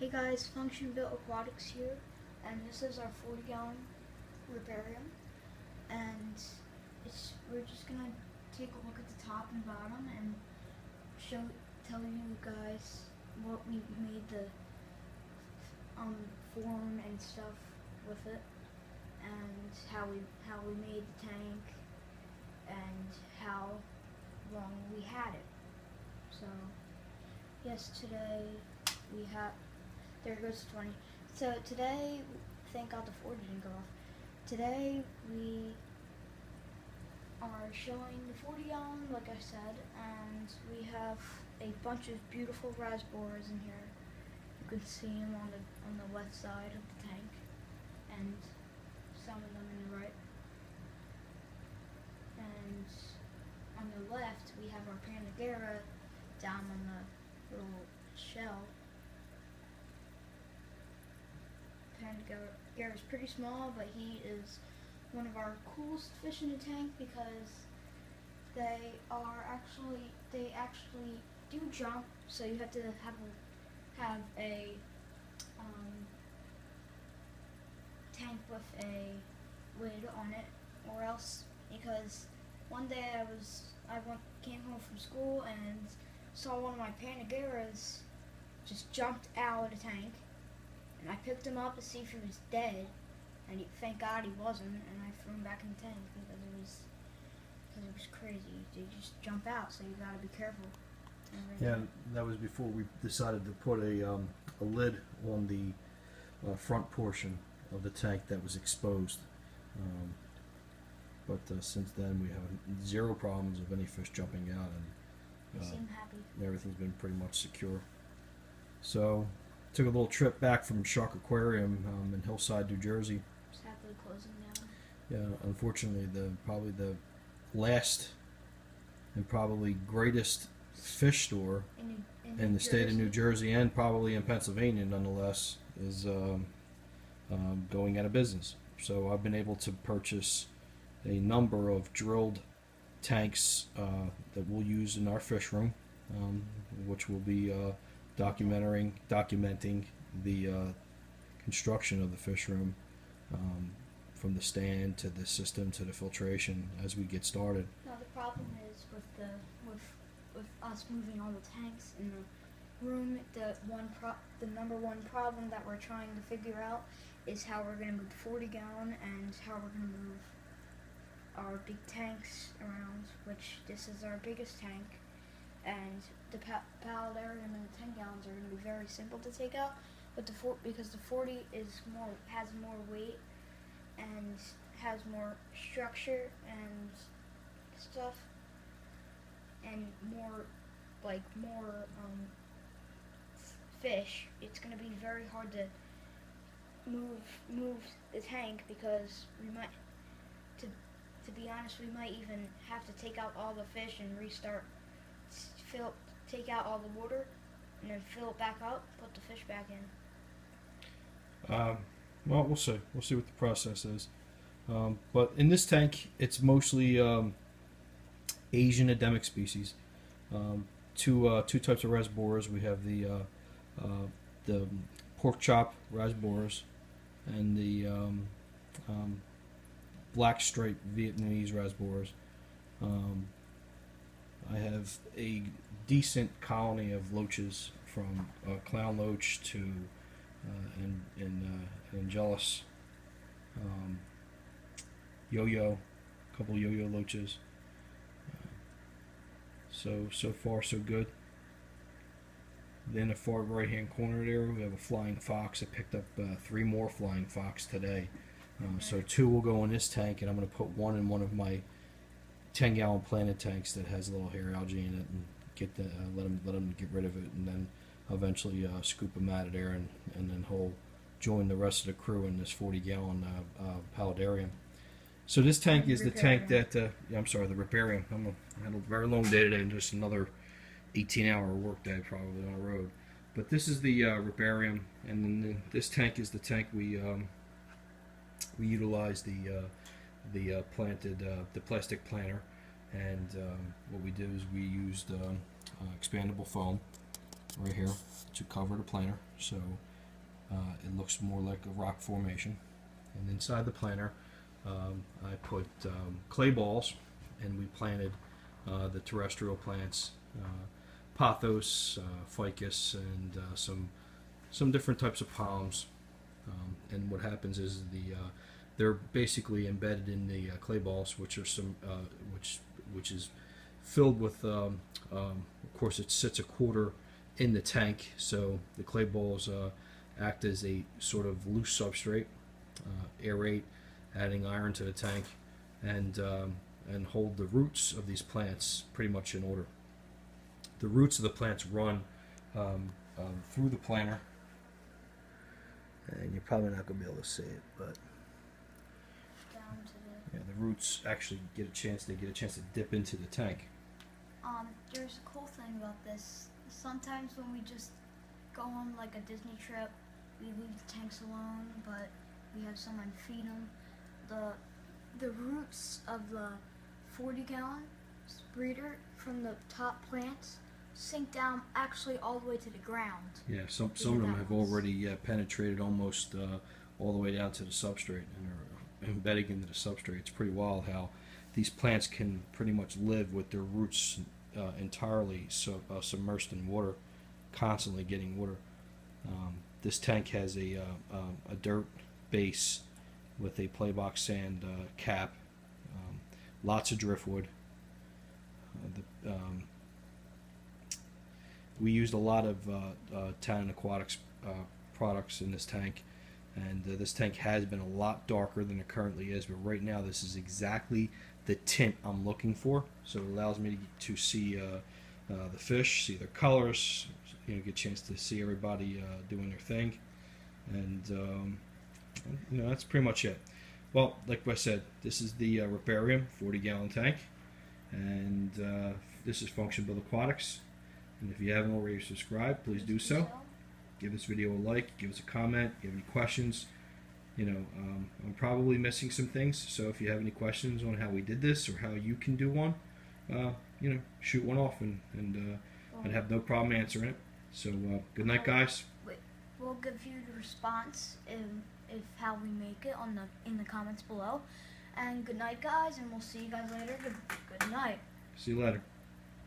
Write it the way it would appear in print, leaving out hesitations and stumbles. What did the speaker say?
Hey guys, FunctionBuilt-Aquatics here, and this is our 40-gallon riparium, and we're just gonna take a look at the top and bottom and tell you guys what we made the form and stuff with it, and how we made the tank, and how long we had it. So yes, today we have. There goes 20. So today, thank God the 4 didn't go off. Today we are showing the 40-gallon, like I said, and we have a bunch of beautiful raspberries in here. You can see them on the left side of the tank, and some of them in the right. And on the left we have our Panagera down on the little shell. Panagera is pretty small, but he is one of our coolest fish in the tank because they actually do jump. So you have to have a tank with a lid on it, or else, because one day I came home from school and saw one of my Panageras just jumped out of the tank. And I picked him up to see if he was dead, and thank God he wasn't, and I threw him back in the tank because it was crazy. They just jump out, so you gotta be careful. Yeah, that was before we decided to put a lid on the front portion of the tank that was exposed. But since then we have zero problems of any fish jumping out, and they seem happy. Everything's been pretty much secure. So took a little trip back from Shark Aquarium in Hillside, New Jersey. It's happily closing down. Yeah, unfortunately, probably the last and probably greatest fish store in the state of New Jersey, and probably in Pennsylvania, nonetheless, is going out of business. So I've been able to purchase a number of drilled tanks that we'll use in our fish room, which will be documenting the construction of the fish room, from the stand to the system to the filtration as we get started. Now the problem is with us moving all the tanks in the room. The number one problem that we're trying to figure out is how we're going to move the 40-gallon and how we're going to move our big tanks around. Which this is our biggest tank. And the paludarium and the 10 gallons are going to be very simple to take out, but because the 40 has more weight and has more structure and stuff, and more fish, it's going to be very hard to move the tank, because we might, to be honest, we might even have to take out all the fish and restart. Take out all the water, and then fill it back up, put the fish back in. Well, we'll see. We'll see what the process is. But in this tank, it's mostly Asian endemic species. Two types of rasboras. We have the pork chop rasboras and the black striped Vietnamese rasboras. I have a decent colony of loaches, from clown loach to Angelus, yo-yo, a couple yo-yo loaches. So far so good. Then the far right hand corner there, we have a flying fox. I picked up 3 more flying fox today. So 2 will go in this tank, and I'm going to put 1 in one of my 10-gallon planted tanks that has a little hair algae in it, and let him get rid of it, and then eventually scoop him out of there, and then he'll join the rest of the crew in this 40-gallon paludarium. So this tank is the tank that I'm sorry, the riparium. I had a very long day today, and just another 18-hour work day probably on the road. But this is the riparium, and then this tank is the tank we utilize the plastic planter, and what we did is we used expandable foam right here to cover the planter. So It looks more like a rock formation. And inside the planter, I put clay balls, and we planted the terrestrial plants, pothos, ficus, and some different types of palms. And what happens is they're basically embedded in the clay balls, which are which is filled with. Of course, it sits a quarter in the tank, so the clay balls act as a sort of loose substrate, aerate, adding iron to the tank, and hold the roots of these plants pretty much in order. The roots of the plants run through the planter, and you're probably not going to be able to see it, but Down to the. yeah, the roots actually get a chance. They get a chance to dip into the tank. There's a cool thing about this. Sometimes when we just go on like a Disney trip, we leave the tanks alone, but we have someone feed them. The roots of the 40-gallon breeder from the top plants sink down actually all the way to the ground. Yeah, some of them have already penetrated almost all the way down to the substrate and are embedding into the substrate. It's pretty wild how these plants can pretty much live with their roots entirely submersed in water, constantly getting water. This tank has a dirt base with a playbox sand cap, lots of driftwood. We used a lot of FunctionBuilt-Aquatics products in this tank, and this tank has been a lot darker than it currently is, but right now this is exactly the tint I'm looking for, so it allows me to see the fish, see their colors, get a chance to see everybody doing their thing, and that's pretty much it. Well, like I said, this is the riparium 40-gallon tank, and this is FunctionBuilt-Aquatics. And if you haven't already subscribed, please do so. Give this video a like, give us a comment, if you have any questions. I'm probably missing some things, so if you have any questions on how we did this or how you can do one, shoot one off, and I'd have no problem answering it. So good night, guys. We'll give you the response if how we make it in the comments below. And good night, guys, and we'll see you guys later. Good night. See you later.